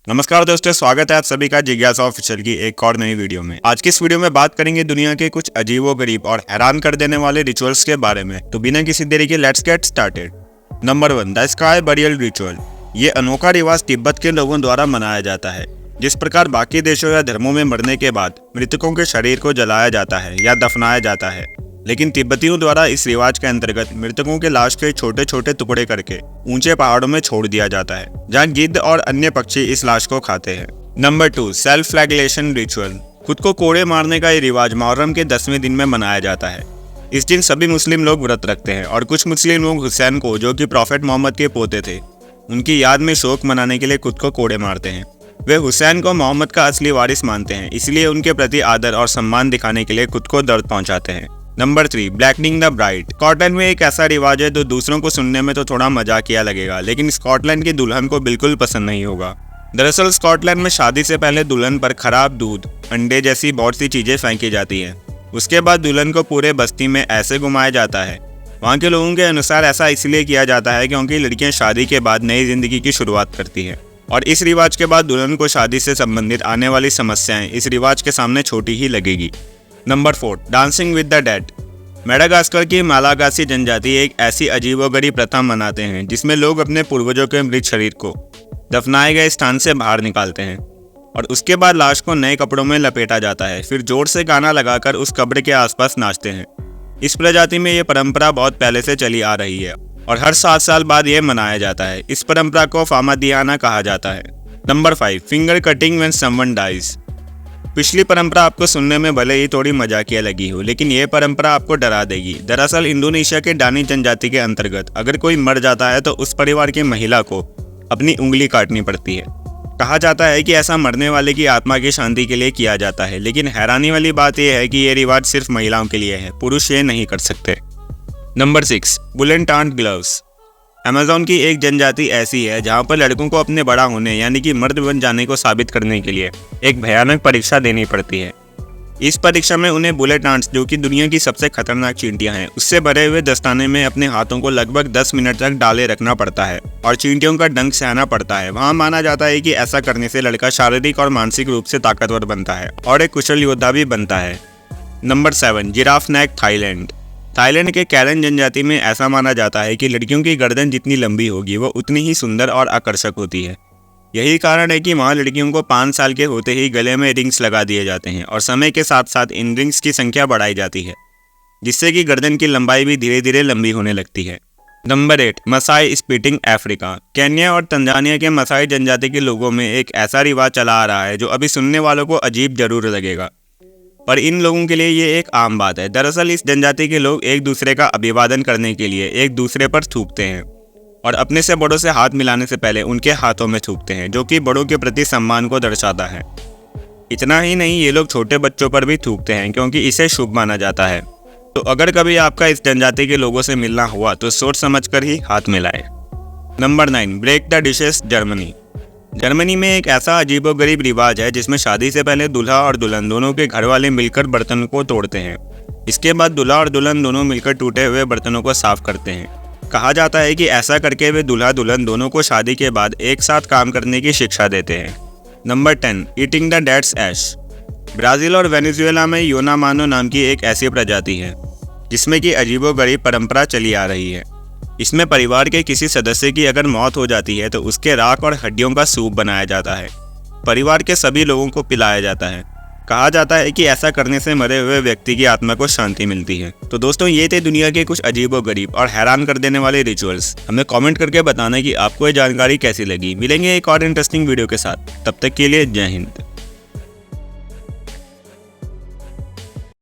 नमस्कार दोस्तों, स्वागत है आप सभी का जिज्ञासा ऑफिशियल की एक और नई वीडियो में। आज की इस वीडियो में बात करेंगे दुनिया के कुछ अजीबोगरीब और हैरान कर देने वाले रिचुअल्स के बारे में। तो बिना किसी देरी के let's get started. Number 1, the sky burial ritual. ये अनोखा रिवाज तिब्बत के लोगों द्वारा मनाया जाता है। जिस प्रकार बाकी देशों या धर्मों में मरने के बाद मृतकों के शरीर को जलाया जाता है या दफनाया जाता है, लेकिन तिब्बतियों द्वारा इस रिवाज के अंतर्गत मृतकों के लाश के छोटे छोटे टुकड़े करके ऊंचे पहाड़ों में छोड़ दिया जाता है, जहां गिद्ध और अन्य पक्षी इस लाश को खाते हैं। Number 2, self flagellation ritual. खुद को कोड़े मारने का ये रिवाज मुहर्रम के 10वें दिन में मनाया जाता है। इस दिन सभी मुस्लिम लोग व्रत रखते हैं और कुछ मुस्लिम लोग हुसैन को, जो कि प्रॉफेट मोहम्मद के पोते थे, उनकी याद में शोक मनाने के लिए खुद को कोड़े मारते हैं। वे हुसैन को मोहम्मद का असली वारिस मानते हैं, इसलिए उनके प्रति आदर और सम्मान दिखाने के लिए खुद को दर्द पहुंचाते हैं। Number 3, blackening the bride. Scotland में एक ऐसा रिवाज है जो दूसरों को सुनने में तो थोड़ा मजाकिया लगेगा, लेकिन स्कॉटलैंड की दुल्हन को बिल्कुल पसंद नहीं होगा। दरअसल स्कॉटलैंड में शादी से पहले दुल्हन पर खराब दूध, अंडे जैसी बहुत सी चीजें फेंकी जाती हैं। उसके बाद दुल्हन को पूरे बस्ती में ऐसे घुमाया जाता है। वहाँ के लोगों के अनुसार ऐसा इसलिए किया जाता है क्योंकि लड़कियां शादी के बाद नई जिंदगी की शुरुआत करती हैं, और इस रिवाज के बाद दुल्हन को शादी से संबंधित आने वाली समस्याएं इस रिवाज के सामने छोटी ही लगेगी। Number 4, dancing with the dead. Madagascar की मालागासी जनजाति एक ऐसी अजीबोगरीब प्रथा मनाते हैं जिसमें लोग अपने पूर्वजों के मृत शरीर को दफनाए गए स्थान से बाहर निकालते हैं और उसके बाद लाश को नए कपड़ों में लपेटा जाता है। फिर जोर से गाना लगाकर उस कब्र के आसपास नाचते हैं। इस प्रजाति में ये परंपरा बहुत पहले से चली आ रही है और हर 7 साल बाद ये मनाया जाता है। इस परंपरा को फामादियाना कहा जाता है। Number 5, finger cutting when someone dies. पिछली परंपरा आपको सुनने में भले ही थोड़ी मजाकिया लगी हो, लेकिन यह परंपरा आपको डरा देगी। दरअसल इंडोनेशिया के डानी जनजाति के अंतर्गत अगर कोई मर जाता है तो उस परिवार की महिला को अपनी उंगली काटनी पड़ती है। कहा जाता है कि ऐसा मरने वाले की आत्मा की शांति के लिए किया जाता है, लेकिन हैरानी वाली बात यह है कि यह रिवाज सिर्फ महिलाओं के लिए है, पुरुष ये नहीं कर सकते। Number 6, bullet taunt gloves. Amazon की एक जनजाति ऐसी है जहां पर लड़कों को अपने बड़ा होने यानी कि मर्द बन जाने को साबित करने के लिए एक भयानक परीक्षा देनी पड़ती है। इस परीक्षा में उन्हें बुलेट आंट्स, जो कि दुनिया की सबसे खतरनाक चींटियां हैं, उससे भरे हुए दस्ताने में अपने हाथों को लगभग 10 मिनट तक डाले रखना पड़ता है और चींटियों का डंक सहना पड़ता है। वहाँ माना जाता है कि ऐसा करने से लड़का शारीरिक और मानसिक रूप से ताकतवर बनता है और एक कुशल योद्धा भी बनता है। नंबर 7, जिराफ नेक थाईलैंड। थाईलैंड के कैरन जनजाति में ऐसा माना जाता है कि लड़कियों की गर्दन जितनी लंबी होगी वो उतनी ही सुंदर और आकर्षक होती है। यही कारण है कि वहाँ लड़कियों को 5 साल के होते ही गले में रिंग्स लगा दिए जाते हैं और समय के साथ साथ इन रिंग्स की संख्या बढ़ाई जाती है, जिससे कि गर्दन की लंबाई भी धीरे धीरे लंबी होने लगती है। Number 8, Maasai spitting Africa. Kenya और तंजानिया के मसाई जनजाति के लोगों में एक ऐसा रिवाज चला आ रहा है जो अभी सुनने वालों को अजीब जरूर लगेगा, पर इन लोगों के लिए ये एक आम बात है। दरअसल इस जनजाति के लोग एक दूसरे का अभिवादन करने के लिए एक दूसरे पर थूकते हैं और अपने से बड़ों से हाथ मिलाने से पहले उनके हाथों में थूकते हैं, जो कि बड़ों के प्रति सम्मान को दर्शाता है। इतना ही नहीं, ये लोग छोटे बच्चों पर भी थूकते हैं क्योंकि इसे शुभ माना जाता है। तो अगर कभी आपका इस जनजाति के लोगों से मिलना हुआ तो सोच समझ कर ही हाथ मिलाएं। Number 9, break the dishes Germany. Germany में एक ऐसा अजीबोगरीब रिवाज है जिसमें शादी से पहले दूल्हा और दुल्हन दोनों के घर वाले मिलकर बर्तन को तोड़ते हैं। इसके बाद दूल्हा और दुल्हन दोनों मिलकर टूटे हुए बर्तनों को साफ करते हैं। कहा जाता है कि ऐसा करके वे दूल्हा दुल्हन दोनों को शादी के बाद एक साथ काम करने की शिक्षा देते हैं। Number 10, eating the dead's ash. Brazil और वेनेजुएला में योनामानो नाम की एक ऐसी प्रजाति है जिसमें कि अजीबोगरीब परंपरा चली आ रही है। इसमें परिवार के किसी सदस्य की अगर मौत हो जाती है तो उसके राख और हड्डियों का सूप बनाया जाता है, परिवार के सभी लोगों को पिलाया जाता है। कहा जाता है कि ऐसा करने से मरे हुए व्यक्ति की आत्मा को शांति मिलती है। तो दोस्तों, ये थे दुनिया के कुछ अजीबोगरीब और हैरान कर देने वाले रिचुअल्स। हमें कमेंट करके बताना कि आपको ये जानकारी कैसी लगी। मिलेंगे एक और इंटरेस्टिंग वीडियो के साथ, तब तक के लिए जय हिंद।